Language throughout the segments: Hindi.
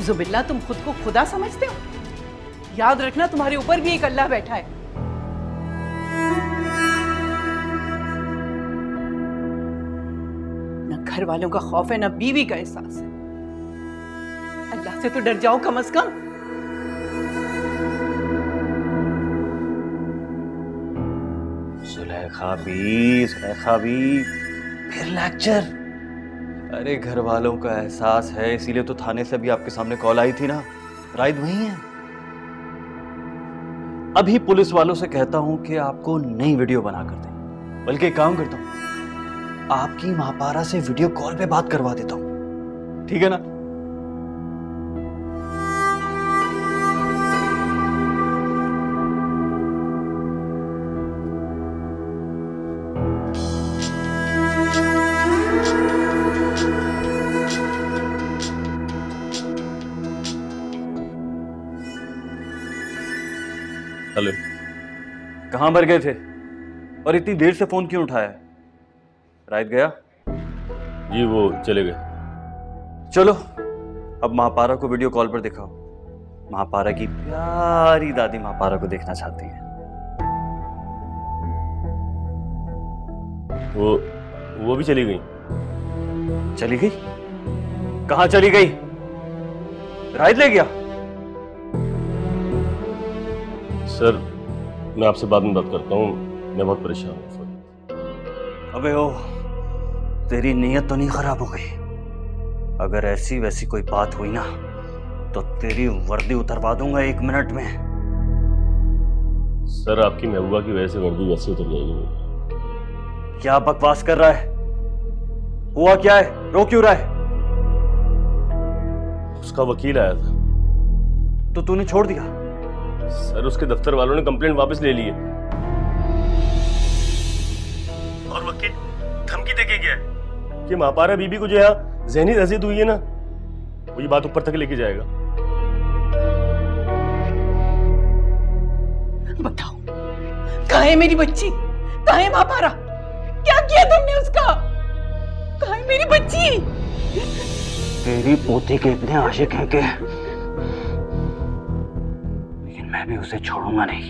नाउजुबिल्ला, तुम खुद को खुदा समझते हो? याद रखना तुम्हारे ऊपर भी एक अल्लाह बैठा है। न घर वालों का खौफ है, न बीवी का एहसास है। अल्लाह से तो डर जाओ कम से कम। सुलेखा भी फिर लेक्चर। अरे घर वालों का एहसास है, इसीलिए तो थाने से भी आपके सामने कॉल आई थी ना। राइद वही है। अभी पुलिस वालों से कहता हूं कि आपको नई वीडियो बना कर दें। बल्कि एक काम करता हूं, आपकी महापारा से वीडियो कॉल पे बात करवा देता हूं, ठीक है ना? हेलो। कहां मर गए थे और इतनी देर से फोन क्यों उठाया? राइट गया? जी वो चले गए। चलो अब महापारा को वीडियो कॉल पर दिखाओ। महापारा की प्यारी दादी महापारा को देखना चाहती है। वो भी चली गई। चली गई? कहां चली गई? राइट ले गया? सर मैं आपसे बाद में बात करता हूँ, मैं बहुत परेशान हूँ सर। अबे ओ, तेरी नीयत तो नहीं खराब हो गई? अगर ऐसी वैसी कोई बात हुई ना तो तेरी वर्दी उतरवा दूंगा 1 मिनट में। सर आपकी महबूबा की वजह से वर्दी वैसे उतर जाएगी। क्या बकवास कर रहा है? हुआ क्या है? रो क्यों रहा है? उसका वकील आया था। तो तूने छोड़ दिया? सर उसके दफ्तर वालों ने कंप्लेंट वापस ले ली है और वकील धमकी देके गया है कि महापारा बीबी को जो यहाँ ज़हनी अज़ियत हुई है ना, वो ये बात ऊपर तक लेके जाएगा। बताओ कहाँ है मेरी बच्ची? कहाँ है महापारा? क्या किया तुमने उसका? कहाँ है मेरी बच्ची? तेरी पोती के इतने आशिक हैं कि मैं भी उसे छोड़ूंगा नहीं।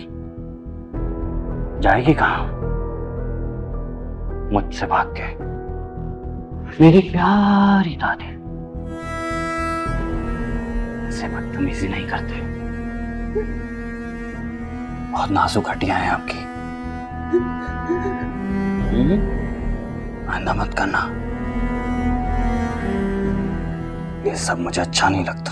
जाएगी कहां? मुझसे भाग के। मेरी प्यारी दादी ऐसे बदतमीजी नहीं करते। बहुत नाजुक हड्डियां हैं आपकी। आइंदा मत करना। ये सब मुझे अच्छा नहीं लगता।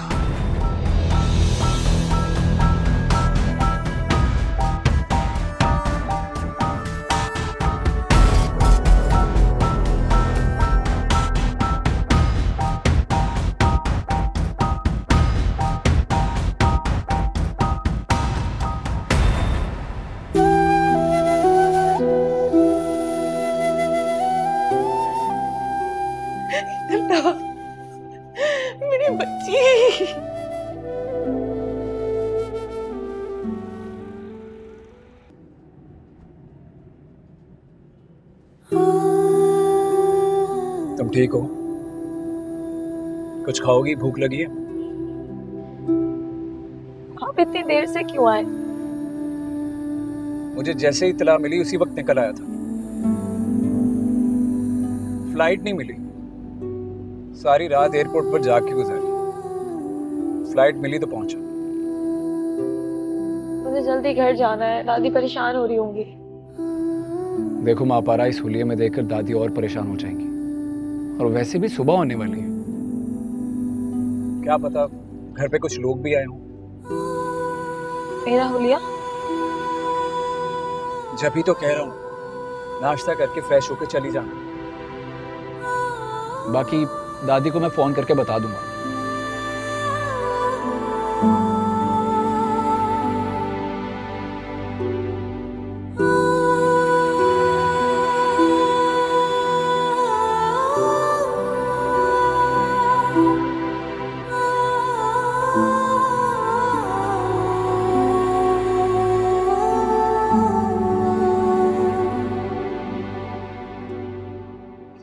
मेरी बच्ची। तुम ठीक हो? कुछ खाओगी? भूख लगी है? आप इतनी देर से क्यों आए? मुझे जैसे ही इत्तला मिली उसी वक्त निकल आया था। फ्लाइट नहीं मिली, सारी रात एयरपोर्ट पर जाके गुजारी। फ्लाइट मिली तो पहुंचा। मुझे जल्दी घर जाना है, दादी परेशान हो रही होंगी। देखो महापारा, इस हुलिये में देखकर दादी और परेशान हो जाएंगी, और वैसे भी सुबह होने वाली है। क्या पता घर पे कुछ लोग भी आए हों। मेरा हुलिया? जब ही तो कह रहा हूँ, नाश्ता करके फ्रेश होकर चली जाना। बाकी दादी को मैं फोन करके बता दूंगा।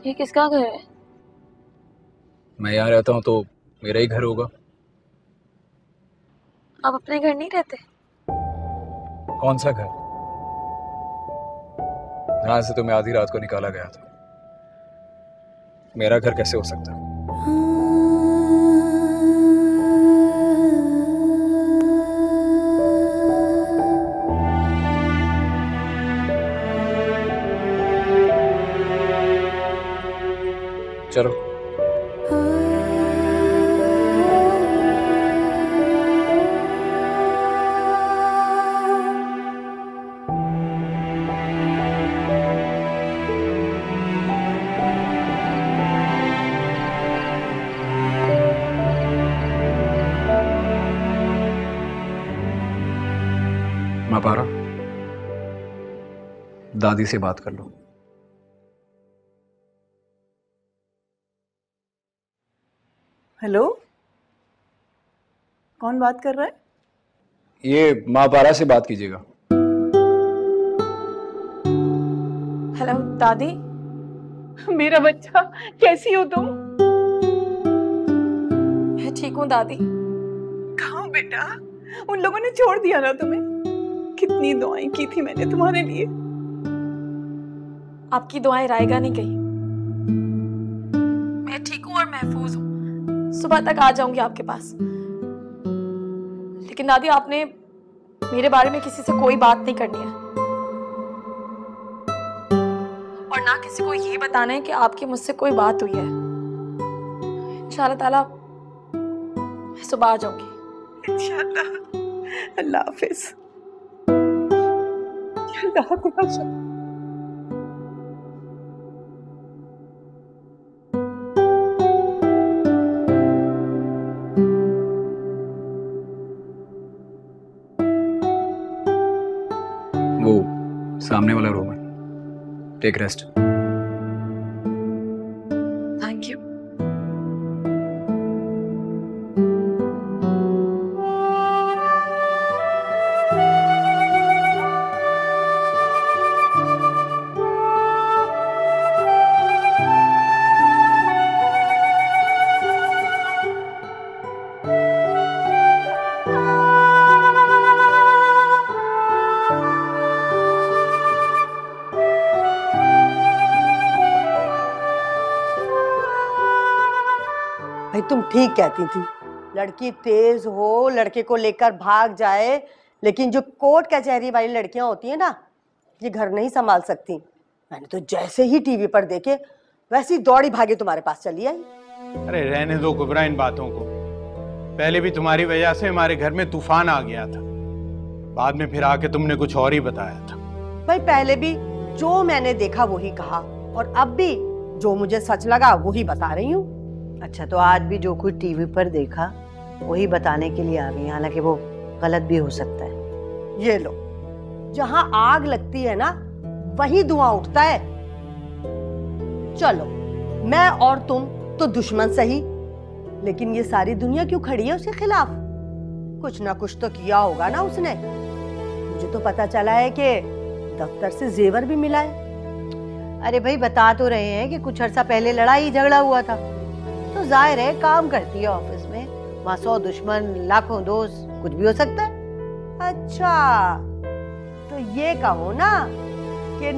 ये किसका घर है? मैं यहाँ रहता हूँ तो मेरा ही घर होगा। आप अपने घर नहीं रहते? कौन सा घर? जहां से तुम्हें आधी रात को निकाला गया था। मेरा घर कैसे हो सकता है? चलो। मापारा, दादी से बात कर लो। हेलो, कौन बात कर रहा है? ये मापारा से बात कीजिएगा। हेलो दादी। मेरा बच्चा, कैसी हो तुम? मैं ठीक हूँ दादी। कहाँ हो बेटा? उन लोगों ने छोड़ दिया ना तुम्हें? कितनी दुआएं की थी मैंने तुम्हारे लिए। आपकी दुआएं रायगा नहीं गई। मैं ठीक हूँ और महफूज हूँ। सुबह तक आ जाऊंगी आपके पास। लेकिन दादी, आपने मेरे बारे में किसी से कोई बात नहीं करनी है और ना किसी को ये बताना है कि आपकी मुझसे कोई बात हुई है। इंशाल्लाह ताला मैं सुबह आ जाऊंगी। इंशाल्लाह। अल्लाह हाफिज। अल्लाह हाफिज। वो सामने वाला रूम है, टेक रेस्ट। Thank you. भाई तुम ठीक कहती थी, लड़की तेज हो, लड़के को लेकर भाग जाए, लेकिन जो कोर्ट कचहरी वाली लड़कियां होती हैं ना, ये घर नहीं संभाल सकती। मैंने तो जैसे ही टीवी पर देखे वैसी दौड़ी भागी तुम्हारे पास चली आई। अरे रहने दो कुबरा इन बातों को। पहले भी तुम्हारी वजह से हमारे घर में तूफान आ गया था, बाद में फिर आके तुमने कुछ और ही बताया था। भाई पहले भी जो मैंने देखा वही कहा, और अब भी जो मुझे सच लगा वही बता रही हूँ। अच्छा, तो आज भी जो कुछ टीवी पर देखा वही बताने के लिए आ गई, हालांकि वो गलत भी हो सकता है। ये लो, जहां आग लगती है ना वही धुआं उठता है। चलो, मैं और तुम तो दुश्मन सही, लेकिन ये सारी दुनिया क्यों खड़ी है उसके खिलाफ? कुछ ना कुछ तो किया होगा ना उसने। मुझे तो पता चला है कि दफ्तर से जेवर भी मिला है। अरे भाई, बता तो रहे हैं कि कुछ अर्सा पहले लड़ाई झगड़ा हुआ था, तो जाहिर है काम करती है ऑफिस में, वहाँ 100 दुश्मन लाखों दोस्त, कुछ भी हो सकता है। अच्छा, तो ये कहो ना कि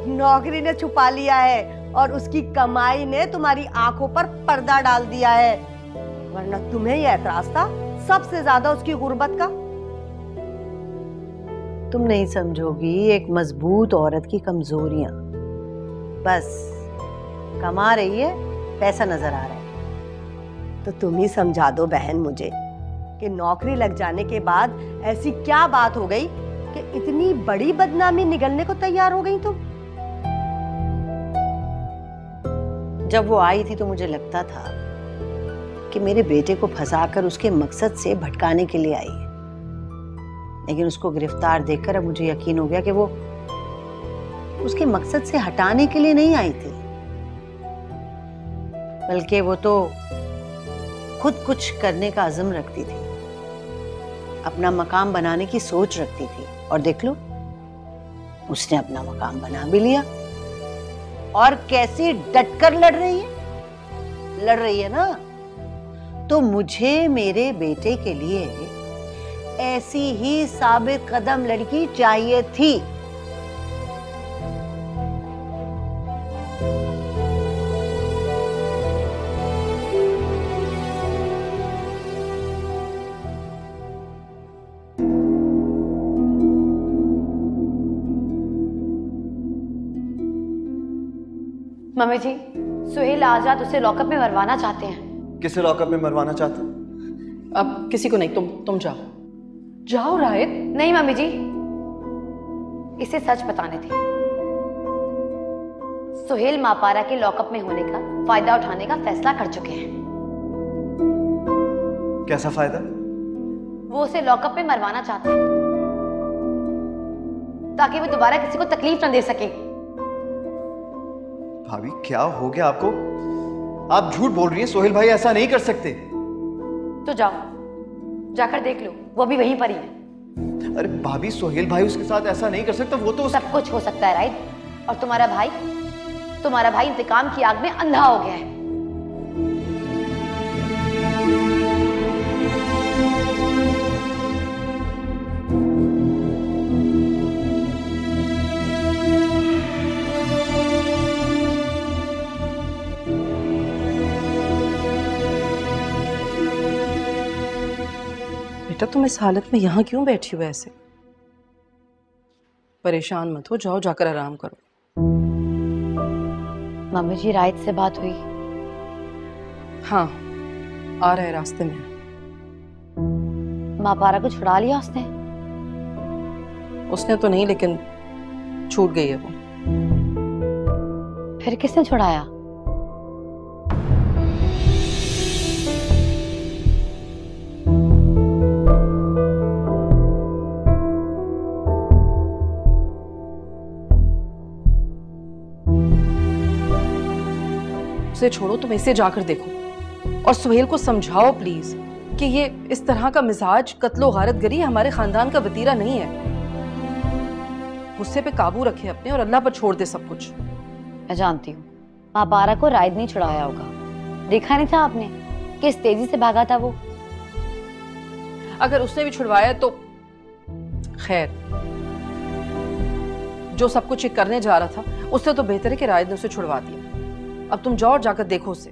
नौकरी ने छुपा लिया है और उसकी कमाई ने तुम्हारी आंखों पर पर्दा डाल दिया है, वरना तुम्हें ये एतराज था सबसे ज्यादा उसकी गुर्बत का। तुम नहीं समझोगी एक मजबूत औरत की कमजोरियां। बस कमा रही है, पैसा नजर आ रहा है। तो तुम ही समझा दो बहन मुझे कि नौकरी लग जाने के बाद ऐसी क्या बात हो गई कि इतनी बड़ी बदनामी निगलने को तैयार हो गई तुम? जब वो आई थी तो मुझे लगता था कि मेरे बेटे को फंसाकर उसके मकसद से भटकाने के लिए आई है, लेकिन उसको गिरफ्तार देखकर अब मुझे यकीन हो गया कि वो उसके मकसद से हटाने के लिए नहीं आई थी, बल्कि वो तो खुद कुछ करने का अज़म रखती थी, अपना मकाम बनाने की सोच रखती थी। और देख लो, उसने अपना मकाम बना भी लिया। और कैसे डटकर लड़ रही है ना। तो मुझे मेरे बेटे के लिए ऐसी ही साबित कदम लड़की चाहिए थी। मम्मी जी, सुहेल आजाद उसे लॉकअप में मरवाना चाहते हैं। किसे लॉकअप में मरवाना चाहते? अब किसी को नहीं, तुम जाओ जाओ रायत। नहीं मम्मी जी, इसे सच बताने थे। सुहेल मापारा के लॉकअप में होने का फायदा उठाने का फैसला कर चुके हैं। कैसा फायदा? वो उसे लॉकअप में मरवाना चाहते हैं ताकि वो दोबारा किसी को तकलीफ न दे सके। भाभी क्या हो गया आपको? आप झूठ बोल रही हैं, सोहेल भाई ऐसा नहीं कर सकते। तो जाओ, जाकर देख लो, वो भी वहीं पर ही है। अरे भाभी, सोहेल भाई उसके साथ ऐसा नहीं कर सकता, वो तो सब कुछ हो सकता है राइट। और तुम्हारा भाई इंतकाम की आग में अंधा हो गया है। बेटा तुम इस हालत में यहाँ क्यों बैठी हो ऐसे? परेशान मत हो, जाओ जाकर आराम करो। मम्मी जी, रायत से बात हुई? हाँ, आ रहा है रास्ते में। मापारा को छुड़ा लिया उसने? उसने तो नहीं, लेकिन छूट गई है वो। फिर किसने छुड़ाया? उसे छोड़ो, तुम इसे जाकर देखो और सुहेल को समझाओ प्लीज कि ये इस तरह का मिजाज, कत्लो गारत गरी हमारे खानदान का वतीरा नहीं है। गुस्से पे काबू रखे अपने और अल्लाह पर छोड़ दे सब कुछ। मैं जानती हूँ मापारा को रायद नहीं छुड़ाया होगा। देखा नहीं था आपने किस तेजी से भागा था वो? अगर उसने भी छुड़वाया तो खैर, जो सब कुछ ये करने जा रहा था उससे तो बेहतर है कि रायद ने उसे छुड़वा दिया। अब तुम जाओ और जाकर देखो उसे।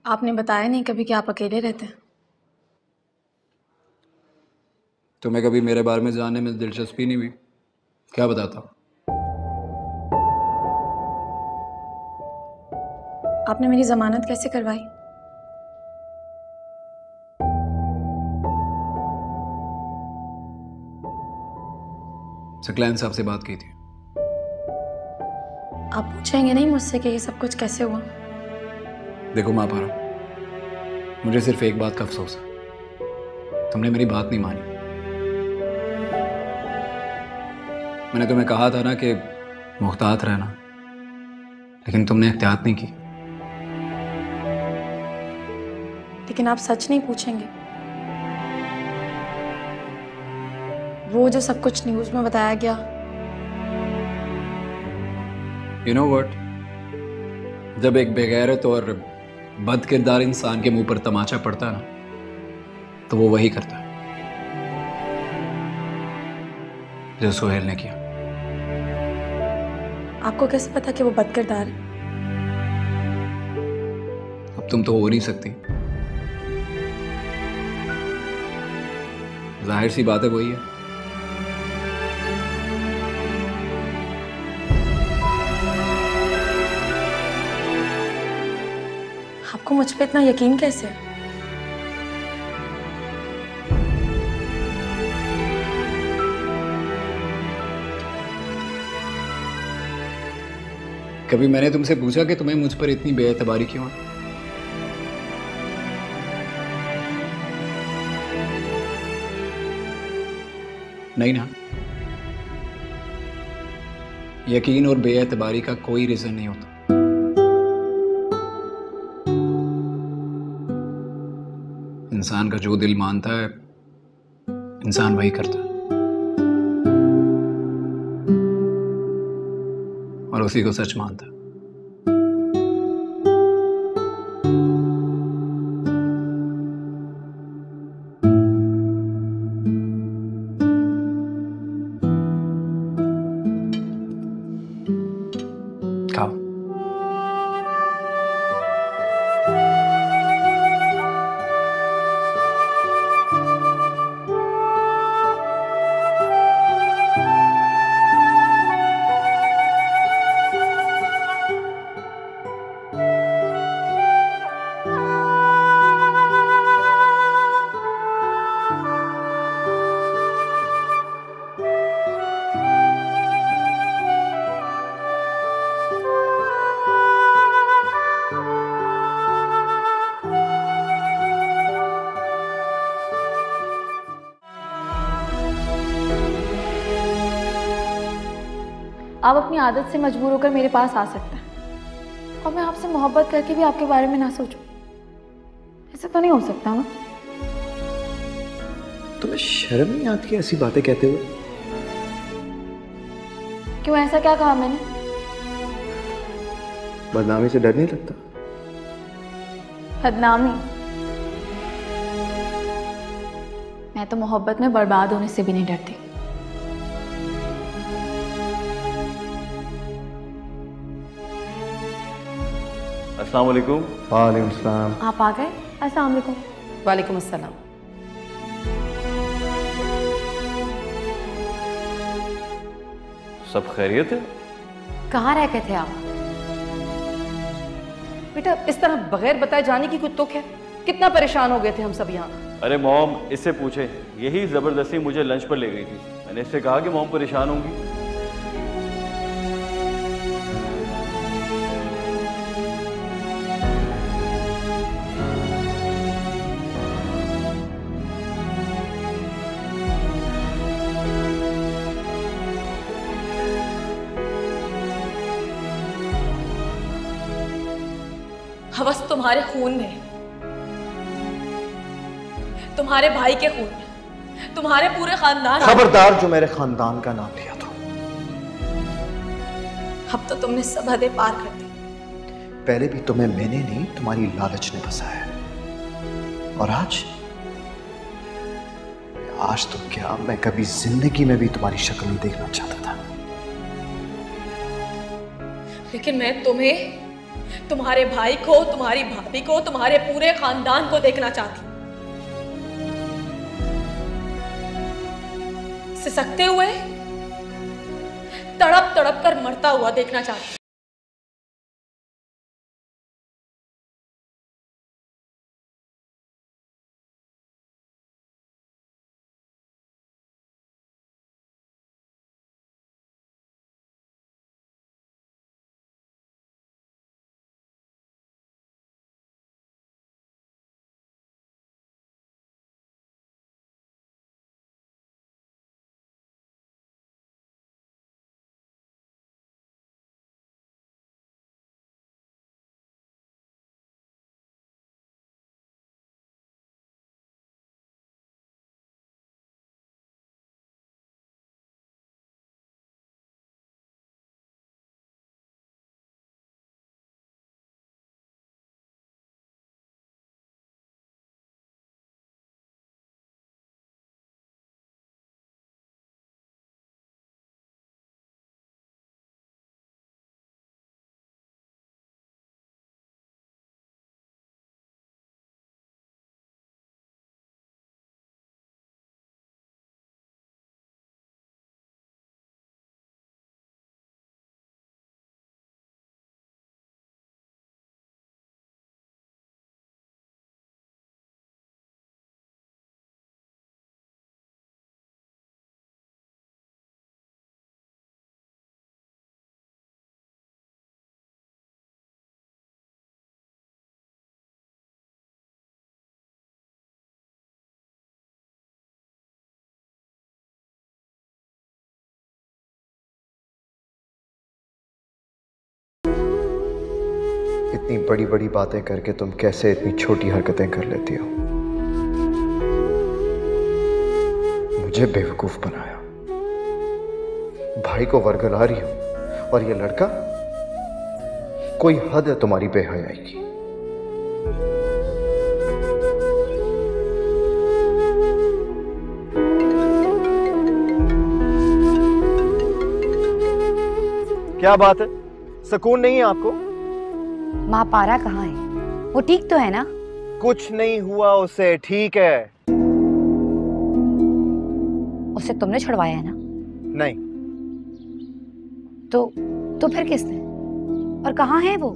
आपने बताया नहीं कभी कि आप अकेले रहते हैं। तुम्हें कभी मेरे बारे में जानने में दिलचस्पी नहीं हुई? क्या बताता? आपने मेरी जमानत कैसे करवाई? सकलैन साहब से बात की थी। आप पूछेंगे नहीं मुझसे कि ये सब कुछ कैसे हुआ? देखो मापारा, मुझे सिर्फ एक बात का अफसोस है, तुमने मेरी बात नहीं मानी। मैंने तुम्हें कहा था ना कि मुहतात रहना, लेकिन तुमने एहतियात नहीं की। लेकिन आप सच नहीं पूछेंगे? वो जो सब कुछ न्यूज में बताया गया। यू नो व्हाट, जब एक बेगैरत और बद किरदार इंसान के मुंह पर तमाचा पड़ता है ना, तो वो वही करता है जो सुहेल ने किया। आपको कैसे पता कि वो बद किरदार है? अब तुम तो हो नहीं सकती, जाहिर सी बात है वही है। आपको आपको मुझ पे इतना यकीन कैसे है? कभी मैंने तुमसे पूछा कि तुम्हें मुझ पर इतनी बेएतबारी क्यों है? नहीं ना। यकीन और बेएतबारी का कोई रीजन नहीं होता। इंसान का जो दिल मानता है इंसान वही करता है, और उसी को सच मानता है। खाओ। आप अपनी आदत से मजबूर होकर मेरे पास आ सकते हैं और मैं आपसे मोहब्बत करके भी आपके बारे में ना सोचूं। ऐसा तो नहीं हो सकता ना? तुम्हें शर्म नहीं आती ऐसी बातें कहते हुए? क्यों, ऐसा क्या कहा मैंने? बदनामी से डर नहीं लगता? बदनामी? मैं तो मोहब्बत में बर्बाद होने से भी नहीं डरती। अस्सलाम वालेकुम। वालेकुम सलाम। आप आ गए? अस्सलाम वालेकुम। वालेकुम अस्सलाम। सब खैरियत है? कहाँ रह गए थे आप? बेटा इस तरह बगैर बताए जाने की कुछ तुक है? कितना परेशान हो गए थे हम सब यहाँ। अरे मॉम इससे पूछे, यही जबरदस्ती मुझे लंच पर ले गई थी। मैंने इससे कहा कि मॉम परेशान होंगी। हवस तुम्हारे खून में, तुम्हारे भाई के खून में, तुम्हारे पूरे खानदान। खबरदार जो मेरे खानदान का नाम लिया तो। अब तो तुमने सब हदें पार कर दी। पहले भी तुम्हें मैंने नहीं तुम्हारी लालच ने फंसाया, और आज तो क्या, मैं कभी जिंदगी में भी तुम्हारी शक्ल नहीं देखना चाहता था। लेकिन मैं तुम्हें, तुम्हारे भाई को, तुम्हारी भाभी को, तुम्हारे पूरे खानदान को देखना चाहती। सिसकते हुए, तड़प तड़प कर मरता हुआ देखना चाहती। इतनी बड़ी बड़ी बातें करके तुम कैसे इतनी छोटी हरकतें कर लेती हो? मुझे बेवकूफ बनाया, भाई को वरगला रही हो, और ये लड़का, कोई हद है तुम्हारी बेहयाई की। क्या बात है, सुकून नहीं है आपको? माँ पारा कहाँ है? वो ठीक तो है ना? कुछ नहीं हुआ उसे, ठीक है। उसे तुमने छुड़वाया है ना? नहीं। तो फिर किसने? और कहाँ है वो?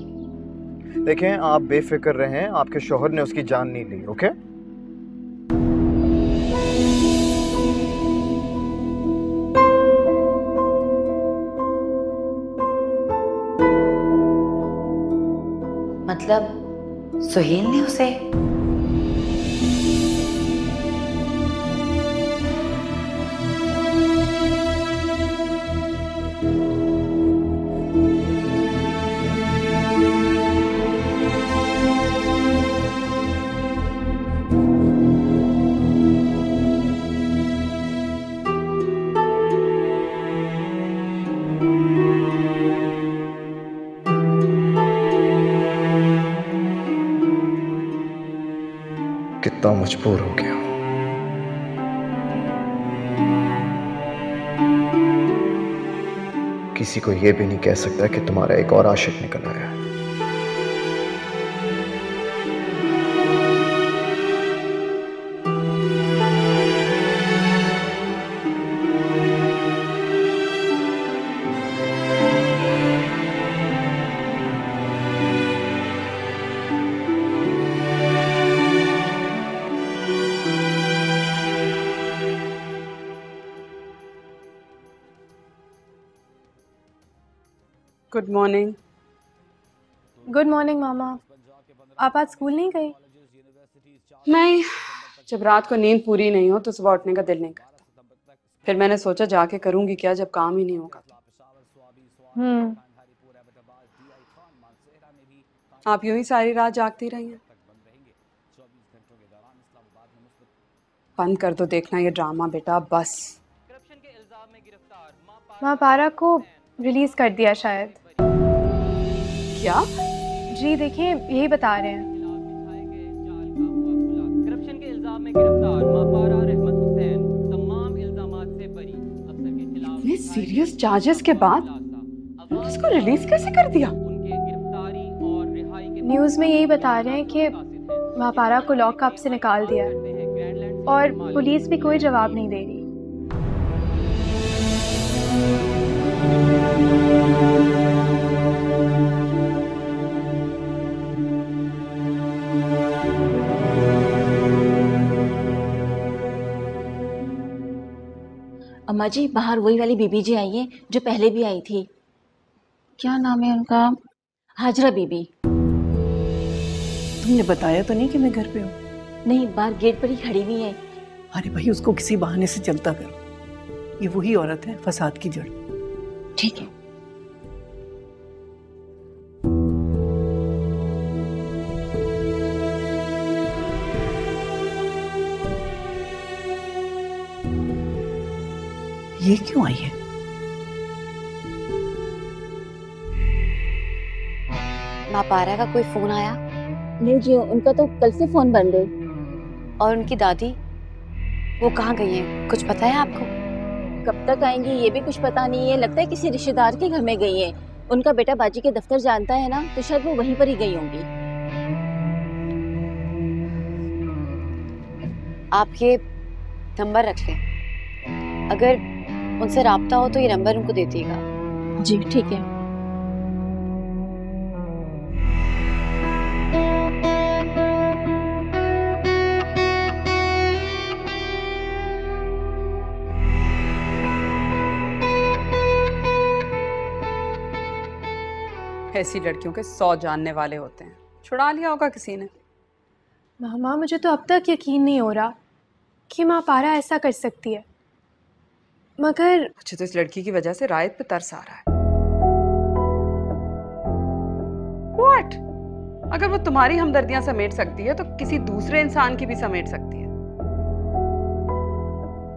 देखें, आप बेफिक्र रहें, आपके शौहर ने उसकी जान नहीं ली, ओके? मतलब सुहेल ने उसे? कितना मजबूर हो गया। किसी को यह भी नहीं कह सकता कि तुम्हारा एक और आशिक निकल आया है। Good morning. गुड मॉर्निंग मामा। आप आज स्कूल नहीं गए? नहीं, जब रात को नींद पूरी नहीं हो तो सुबह उठने का दिल नहीं करता। फिर मैंने सोचा जाके करूंगी क्या जब काम ही नहीं होगा। आप यूं ही सारी रात जागती रही हैं। बंद कर दो देखना ये ड्रामा बेटा, बस। माँ पारा को रिलीज कर दिया शायद। क्या? जी देखिए, यही बता रहे हैं। करप्शन के इल्जाम में गिरफ्तार मां पारा रहमत हुसैन तमाम इल्जामात से बरी। अफसर के खिलाफ इतने सीरियस चार्जेस के बाद उसको रिलीज कैसे कर दिया? उनके गिरफ्तारी और रिहाई के न्यूज़ में यही बता रहे हैं कि माँ पारा को लॉकअप से निकाल दिया और पुलिस भी कोई जवाब नहीं दे रही। अम्मा जी, बाहर वही वाली बीबी जी आई है जो पहले भी आई थी। क्या नाम है उनका? हाजरा बीबी। तुमने बताया तो नहीं कि मैं घर पे हूँ? नहीं, बाहर गेट पर ही खड़ी हुई है। अरे भाई, उसको किसी बहाने से चलता करो। ये वही औरत है फसाद की जड़। ठीक है। ये क्यों आई है? माँ पारा का कोई फोन आया? नहीं जी, उनका तो कल से फोन बंद है। और उनकी दादी, वो कहाँ गई हैं? कुछ पता है आपको? कब तक आएंगी ये भी कुछ पता नहीं है। लगता है किसी रिश्तेदार के घर में गई हैं। उनका बेटा बाजी के दफ्तर जानता है ना, तो शायद वो वहीं पर ही गई होंगी। आप ये नंबर रख लें, अगर उनसे राब्ता हो तो ये नंबर उनको दे दीजिएगा। जी ठीक है। ऐसी लड़कियों के 100 जानने वाले होते हैं। छुड़ा लिया होगा किसी ने। मामा, मुझे तो अब तक यकीन नहीं हो रहा कि माँ पारा ऐसा कर सकती है। मगर मुझे तो इस लड़की की वजह से रायत पे तरस आ रहा है। What? अगर वो तुम्हारी हमदर्दियां समेट सकती है तो किसी दूसरे इंसान की भी समेट सकती है।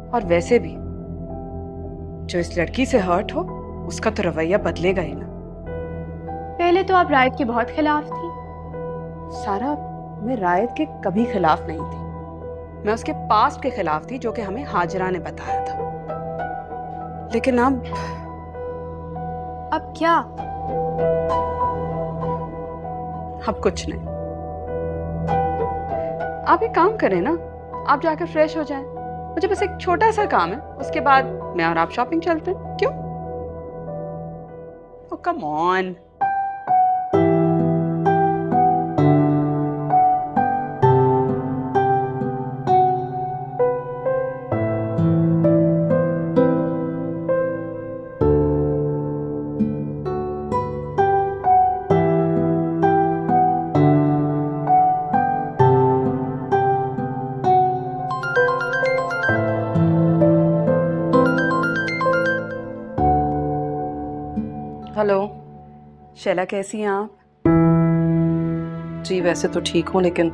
और वैसे भी जो इस लड़की से हर्ट हो उसका तो रवैया बदलेगा ही ना। पहले तो आप रायत के बहुत खिलाफ थी। सारा, मैं रायत के कभी खिलाफ नहीं थी। मैं उसके पास्ट के खिलाफ थी जो कि हमें हाजरा ने बताया था। लेकिन अब क्या? अब कुछ नहीं। आप एक काम करें ना, आप जाकर फ्रेश हो जाएं। मुझे बस एक छोटा सा काम है, उसके बाद मैं और आप शॉपिंग चलते हैं। क्यों? ओह कम ऑन। हेलो शैला, कैसी हैं आप? जी वैसे तो ठीक हूँ, लेकिन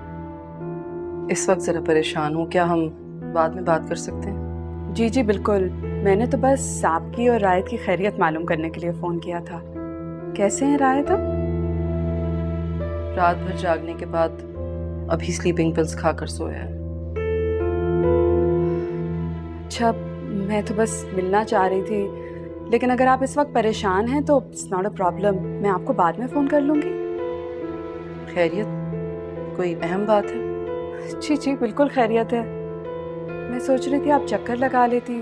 इस वक्त ज़रा परेशान हूँ। क्या हम बाद में बात कर सकते हैं? जी जी बिल्कुल। मैंने तो बस आपकी और रायत की खैरियत मालूम करने के लिए फ़ोन किया था। कैसे हैं रायत अब? रात भर जागने के बाद अभी स्लीपिंग पिल्स खाकर सोया है। अच्छा, मैं तो बस मिलना चाह रही थी, लेकिन अगर आप इस वक्त परेशान हैं तो इट्स नॉट अ प्रॉब्लम। मैं आपको बाद में फ़ोन कर लूँगी। खैरियत? कोई अहम बात है? जी जी बिल्कुल खैरियत है। मैं सोच रही थी आप चक्कर लगा लेती।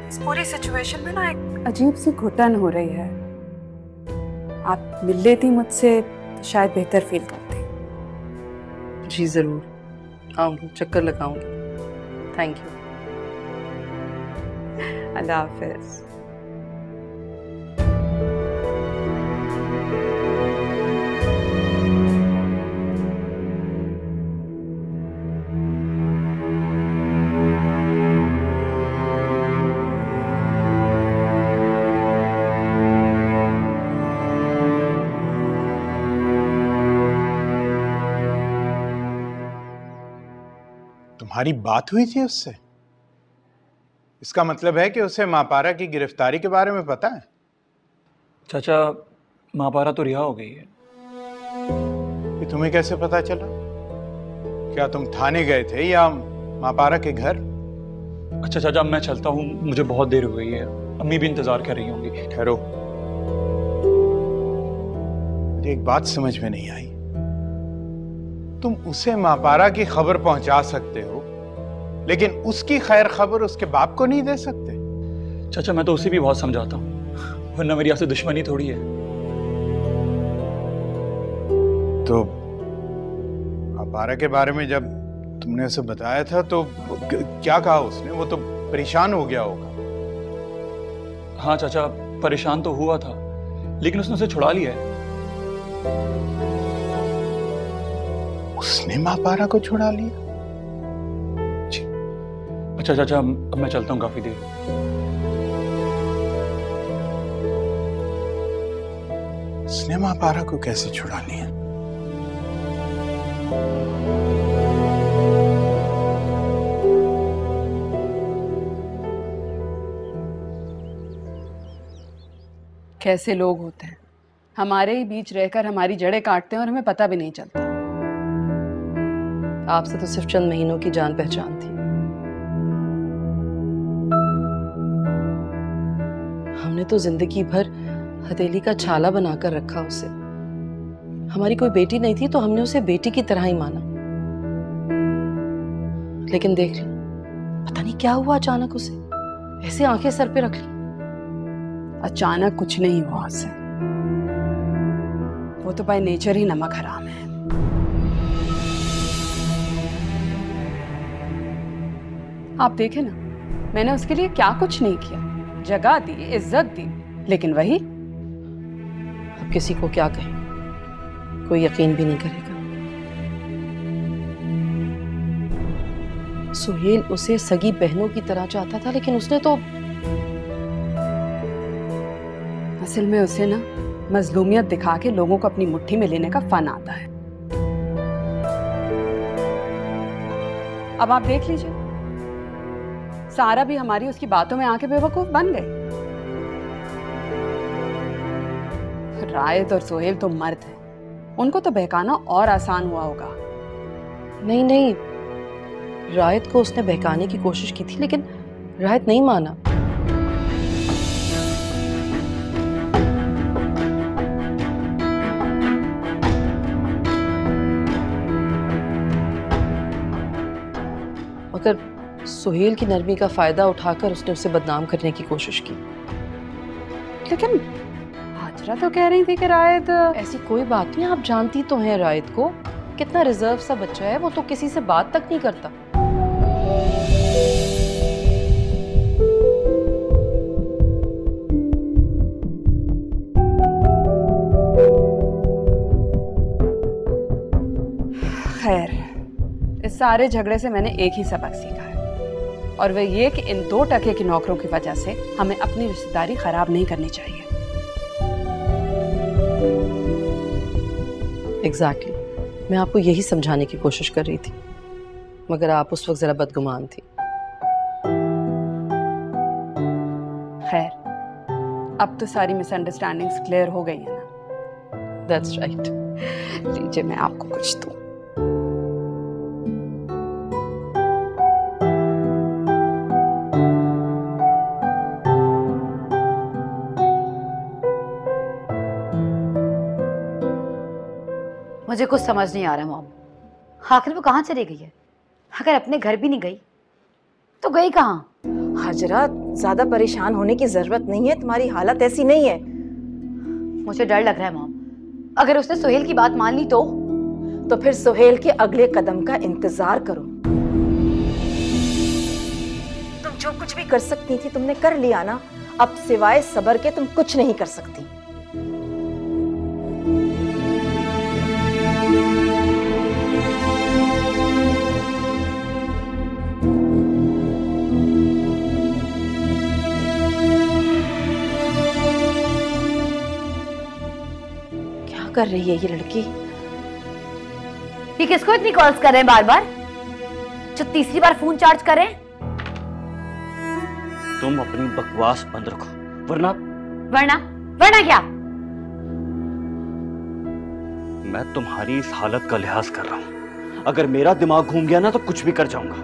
इस पूरी सिचुएशन में ना एक अजीब सी घुटन हो रही है। आप मिल लेती मुझसे तो शायद बेहतर फील करती। जी ज़रूर आऊँगी, चक्कर लगाऊँगी। Thank you. अल्लाह हाफिज़। तुम्हारी बात हुई थी उससे? इसका मतलब है कि उसे मापारा की गिरफ्तारी के बारे में पता है? चाचा, मापारा तो रिहा हो गई है। ये तुम्हें कैसे पता चला? क्या तुम थाने गए थे या मापारा के घर? अच्छा चाचा, मैं चलता हूँ, मुझे बहुत देर हो गई है। अम्मी भी इंतजार कर रही होंगी। ठहरो, मुझे एक बात समझ में नहीं आई। तुम उसे मापारा की खबर पहुंचा सकते हो, लेकिन उसकी खैर खबर उसके बाप को नहीं दे सकते? चाचा, मैं तो उसे भी बहुत समझाता हूँ, वरना मेरी आपसे दुश्मनी थोड़ी है। तो मापारा के बारे में जब तुमने उसे बताया था तो क्या कहा उसने? वो तो परेशान हो गया होगा। हाँ चाचा, परेशान तो हुआ था, लेकिन उसने उसे छुड़ा लिया है। उसने मापारा को छुड़ा लिया? अच्छा चाचा, अब मैं चलता हूँ, काफी देर। उसने मापारा को कैसे छुड़ा लिया? कैसे लोग होते हैं, हमारे ही बीच रहकर हमारी जड़ें काटते हैं और हमें पता भी नहीं चलता। आपसे तो सिर्फ चंद महीनों की जान पहचान थी। हमने तो जिंदगी भर हथेली का छाला बनाकर रखा उसे। हमारी कोई बेटी नहीं थी तो हमने उसे बेटी की तरह ही माना। लेकिन देख लो, पता नहीं क्या हुआ, अचानक उसे ऐसे आंखें सर पे रख ली। अचानक कुछ नहीं हुआ उसे, वो तो बाय नेचर ही नमक हराम है। आप देखें ना, मैंने उसके लिए क्या कुछ नहीं किया, जगह दी, इज्जत दी, लेकिन वही। अब किसी को क्या कहें, कोई यकीन भी नहीं करेगा। सुहेल उसे सगी बहनों की तरह चाहता था, लेकिन उसने तो असल में उसे ना मजलूमियत दिखा के लोगों को अपनी मुट्ठी में लेने का फन आता है। अब आप देख लीजिए, सारा भी हमारी उसकी बातों में आके बेवकूफ बन गए। रायत और सोहेल तो मर्द हैं, उनको तो बहकाना और आसान हुआ होगा। नहीं नहीं, रायत को उसने बहकाने की कोशिश की थी, लेकिन रायत नहीं माना। मगर सुहेल की नरमी का फायदा उठाकर उसने उसे बदनाम करने की कोशिश की। लेकिन हाजरा तो कह रही थी कि रायत ऐसी कोई बात नहीं, आप जानती तो हैं रायत को, कितना रिजर्व सा बच्चा है, वो तो किसी से बात तक नहीं करता। खैर, इस सारे झगड़े से मैंने एक ही सबक सीखा है, और वह ये कि इन 2 टके की नौकरों की वजह से हमें अपनी रिश्तेदारी खराब नहीं करनी चाहिए। एग्जैक्टली, मैं आपको यही समझाने की कोशिश कर रही थी, मगर आप उस वक्त जरा बदगुमान थी। खैर, अब तो सारी मिसअंडरस्टैंडिंग्स क्लियर हो गई है ना। That's right. लीजिए, मैं आपको कुछ दूं। मुझे कुछ समझ नहीं आ रहा मॉम, आखिर वो कहाँ चली गई है? अगर अपने घर भी नहीं गई तो गई कहाँ? हाजरा, ज्यादा परेशान होने की जरूरत नहीं है, तुम्हारी हालत ऐसी नहीं है। मुझे डर लग रहा है मॉम, अगर उसने सोहेल की बात मान ली तो फिर सोहेल के अगले कदम का इंतजार करो। तुम जो कुछ भी कर सकती थी तुमने कर लिया ना, अब सिवाय सब्र के तुम कुछ नहीं कर सकती। कर रही है ये लड़की? ये किसको इतनी कॉल्स कर रहे हैं बार बार, जो तीसरी बार फोन चार्ज करें? तुम अपनी बकवास बंद रखो, वरना वरना क्या? मैं तुम्हारी इस हालत का लिहाज कर रहा हूं। अगर मेरा दिमाग घूम गया ना तो कुछ भी कर जाऊंगा।